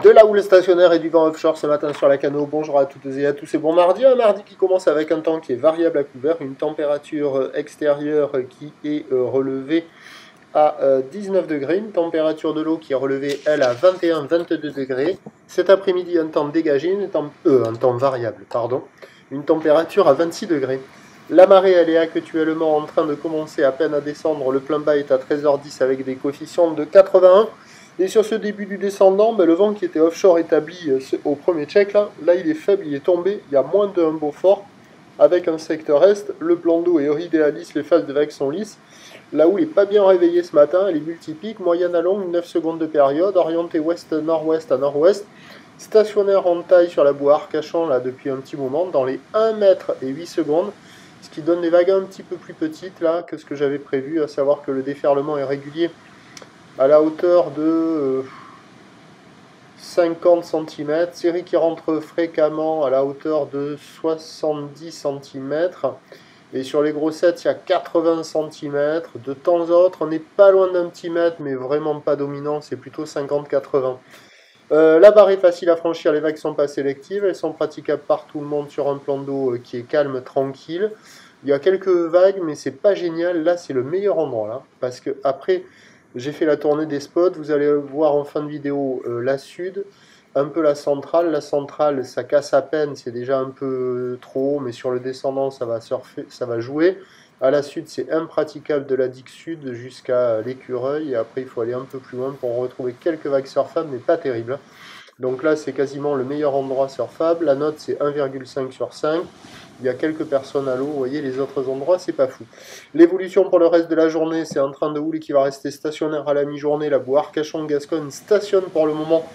De la houle stationnaire et du vent offshore ce matin sur la Cano. Bonjour à toutes et à tous. C'est bon mardi, un mardi qui commence avec un temps qui est variable à couvert, une température extérieure qui est relevée à 19 degrés, une température de l'eau qui est relevée elle à 21-22 degrés. Cet après-midi un temps dégagé, un temps variable, pardon, une température à 26 degrés. La marée elle est actuellement en train de commencer à peine à descendre, le plein bas est à 13h10 avec des coefficients de 81. Et sur ce début du descendant, le vent qui était offshore établi au premier check, là il est faible, il est tombé, il y a moins de 1 Beaufort, avec un secteur est, le plan d'eau est idéaliste, les phases de vagues sont lisses. La houle n'est pas bien réveillée ce matin, elle est multipique, moyenne à longue, 9 secondes de période, orientée ouest-nord-ouest à nord-ouest, stationnaire en taille sur la boue Arcachon là depuis un petit moment, dans les 1 mètre et 8 secondes, ce qui donne des vagues un petit peu plus petites là que ce que j'avais prévu, à savoir que le déferlement est régulier à la hauteur de 50 cm, série qui rentre fréquemment à la hauteur de 70 cm, et sur les grossettes il y a 80 cm, de temps à autre on n'est pas loin d'un petit mètre, mais vraiment pas dominant, c'est plutôt 50-80. La barre est facile à franchir, les vagues sont pas sélectives, elles sont praticables par tout le monde sur un plan d'eau qui est calme, tranquille. Il y a quelques vagues, mais c'est pas génial. Là, c'est le meilleur endroit, là, parce que après, j'ai fait la tournée des spots. Vous allez voir en fin de vidéo la sud, un peu la centrale. La centrale, ça casse à peine, c'est déjà un peu trop, mais sur le descendant, ça va surfer, ça va jouer. À la sud, c'est impraticable de la digue sud jusqu'à l'écureuil. Et après, il faut aller un peu plus loin pour retrouver quelques vagues surfables, mais pas terribles. Donc là, c'est quasiment le meilleur endroit surfable. La note, c'est 1,5 sur 5. Il y a quelques personnes à l'eau. Vous voyez, les autres endroits, c'est pas fou. L'évolution pour le reste de la journée, c'est un train de houle qui va rester stationnaire à la mi-journée. La boue Arcachon-Gascogne stationne pour le moment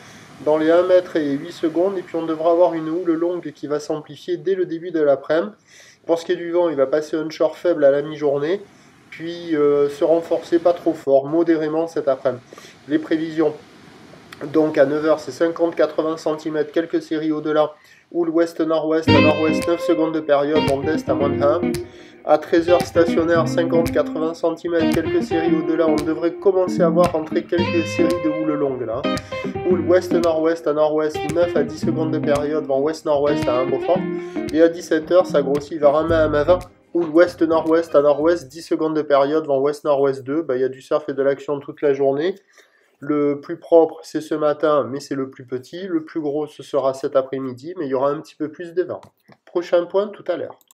dans les 1 mètre et 8 secondes. Et puis, on devra avoir une houle longue qui va s'amplifier dès le début de l'après-midi. Pour ce qui est du vent, il va passer un short faible à la mi-journée. Puis se renforcer pas trop fort, modérément cet après-midi. Les prévisions. Donc à 9h, c'est 50-80 cm, quelques séries au-delà, houle ouest-nord-ouest, à nord-ouest, 9 secondes de période, vent d'est à moins de 1. À 13h, stationnaire, 50-80 cm, quelques séries au-delà, on devrait commencer à voir entrer quelques séries de houle longue là. Houle ouest-nord-ouest à nord-ouest, 9 à 10 secondes de période, vent ouest-nord-ouest à 1 Beaufort. Et à 17h, ça grossit vers 1 mai à 20. Houle ouest-nord-ouest à nord-ouest, 10 secondes de période, vent ouest-nord-ouest 2. Il y a du surf et de l'action toute la journée. Le plus propre, c'est ce matin, mais c'est le plus petit. Le plus gros, ce sera cet après-midi, mais il y aura un petit peu plus de vent. Prochain point tout à l'heure.